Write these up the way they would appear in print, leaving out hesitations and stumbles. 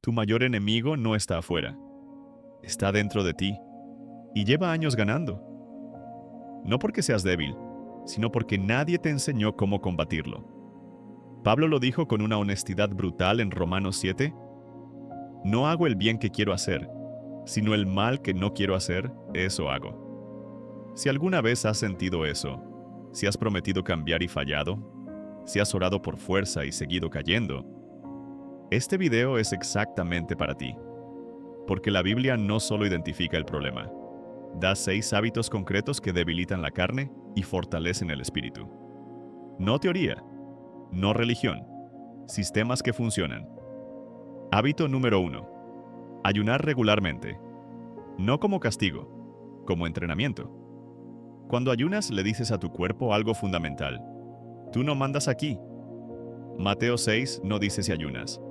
Tu mayor enemigo no está afuera, está dentro de ti y lleva años ganando. No porque seas débil, sino porque nadie te enseñó cómo combatirlo. Pablo lo dijo con una honestidad brutal en Romanos 7. No hago el bien que quiero hacer, sino el mal que no quiero hacer, eso hago. Si alguna vez has sentido eso, si has prometido cambiar y fallado, si has orado por fuerza y seguido cayendo, este video es exactamente para ti. Porque la Biblia no solo identifica el problema, da 6 hábitos concretos que debilitan la carne y fortalecen el espíritu. No teoría, no religión, sistemas que funcionan. Hábito número 1. Ayunar regularmente. No como castigo, como entrenamiento. Cuando ayunas le dices a tu cuerpo algo fundamental. Tú no mandas aquí. Mateo 6 no dice si ayunas.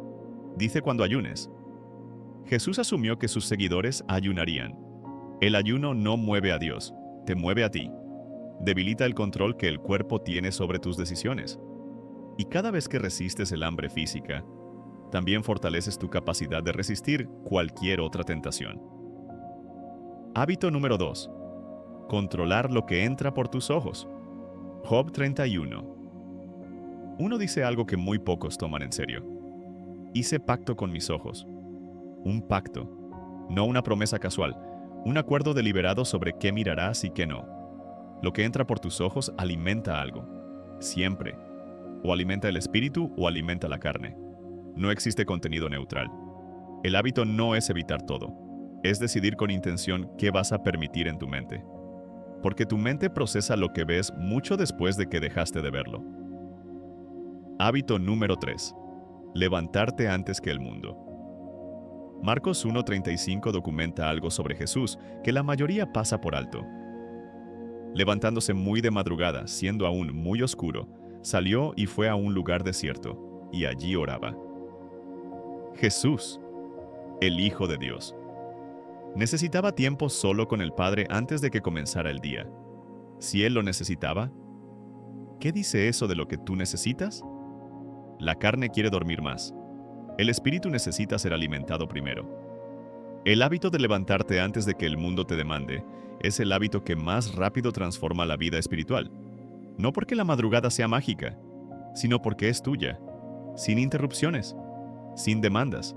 Dice cuando ayunes. Jesús asumió que sus seguidores ayunarían. El ayuno no mueve a Dios, te mueve a ti. Debilita el control que el cuerpo tiene sobre tus decisiones. Y cada vez que resistes el hambre física, también fortaleces tu capacidad de resistir cualquier otra tentación. Hábito número 2. Controlar lo que entra por tus ojos. Job 31. Uno dice algo que muy pocos toman en serio. Hice pacto con mis ojos. Un pacto, no una promesa casual, un acuerdo deliberado sobre qué mirarás y qué no. Lo que entra por tus ojos alimenta algo, siempre. O alimenta el espíritu o alimenta la carne. No existe contenido neutral. El hábito no es evitar todo, es decidir con intención qué vas a permitir en tu mente. Porque tu mente procesa lo que ves mucho después de que dejaste de verlo. Hábito número 3. Levantarte antes que el mundo. Marcos 1:35 documenta algo sobre Jesús que la mayoría pasa por alto. Levantándose muy de madrugada, siendo aún muy oscuro, salió y fue a un lugar desierto, y allí oraba. Jesús, el Hijo de Dios, necesitaba tiempo solo con el Padre antes de que comenzara el día. Si Él lo necesitaba, ¿qué dice eso de lo que tú necesitas? La carne quiere dormir más. El espíritu necesita ser alimentado primero. El hábito de levantarte antes de que el mundo te demande es el hábito que más rápido transforma la vida espiritual. No porque la madrugada sea mágica, sino porque es tuya, sin interrupciones, sin demandas,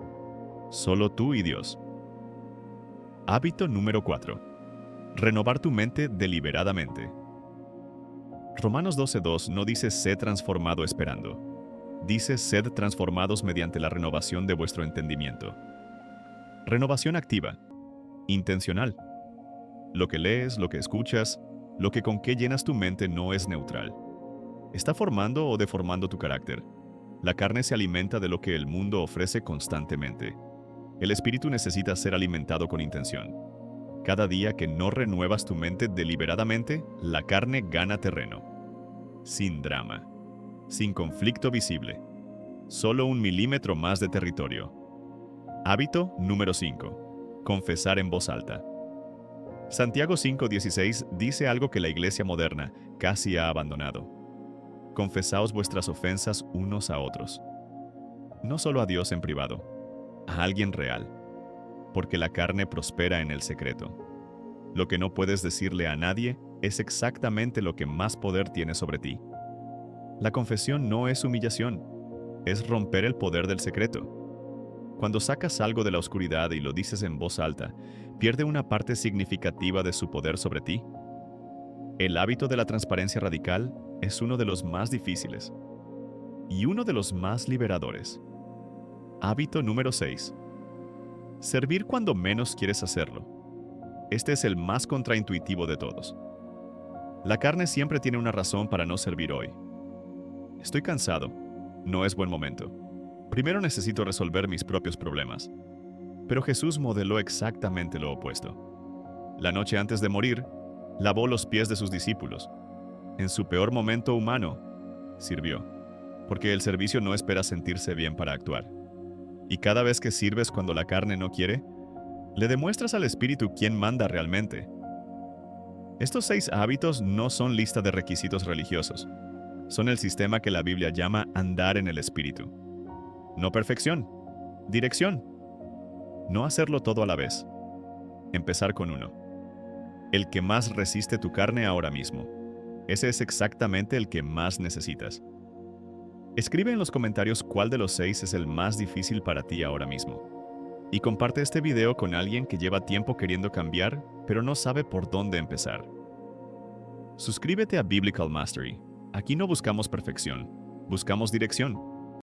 solo tú y Dios. Hábito número 4. Renovar tu mente deliberadamente. Romanos 12:2 no dice sed transformado esperando. Dice sed transformados mediante la renovación de vuestro entendimiento. Renovación activa, intencional. Lo que lees, lo que escuchas, lo que con qué llenas tu mente no es neutral. Está formando o deformando tu carácter. La carne se alimenta de lo que el mundo ofrece constantemente. El espíritu necesita ser alimentado con intención. Cada día que no renuevas tu mente deliberadamente, la carne gana terreno. Sin drama, sin conflicto visible, solo 1 milímetro más de territorio. Hábito número 5. Confesar en voz alta. Santiago 5:16 dice algo que la iglesia moderna casi ha abandonado. Confesaos vuestras ofensas unos a otros. No solo a Dios en privado, a alguien real, porque la carne prospera en el secreto. Lo que no puedes decirle a nadie es exactamente lo que más poder tiene sobre ti. La confesión no es humillación, es romper el poder del secreto. Cuando sacas algo de la oscuridad y lo dices en voz alta, ¿pierde una parte significativa de su poder sobre ti? El hábito de la transparencia radical es uno de los más difíciles y uno de los más liberadores. Hábito número 6. Servir cuando menos quieres hacerlo. Este es el más contraintuitivo de todos. La carne siempre tiene una razón para no servir hoy. Estoy cansado. No es buen momento. Primero necesito resolver mis propios problemas. Pero Jesús modeló exactamente lo opuesto. La noche antes de morir, lavó los pies de sus discípulos. En su peor momento humano, sirvió. Porque el servicio no espera sentirse bien para actuar. Y cada vez que sirves cuando la carne no quiere, le demuestras al espíritu quién manda realmente. Estos 6 hábitos no son lista de requisitos religiosos. Son el sistema que la Biblia llama andar en el espíritu. No perfección, dirección. No hacerlo todo a la vez. Empezar con uno. El que más resiste tu carne ahora mismo. Ese es exactamente el que más necesitas. Escribe en los comentarios cuál de los 6 es el más difícil para ti ahora mismo. Y comparte este video con alguien que lleva tiempo queriendo cambiar, pero no sabe por dónde empezar. Suscríbete a Biblical Mastery. Aquí no buscamos perfección, buscamos dirección.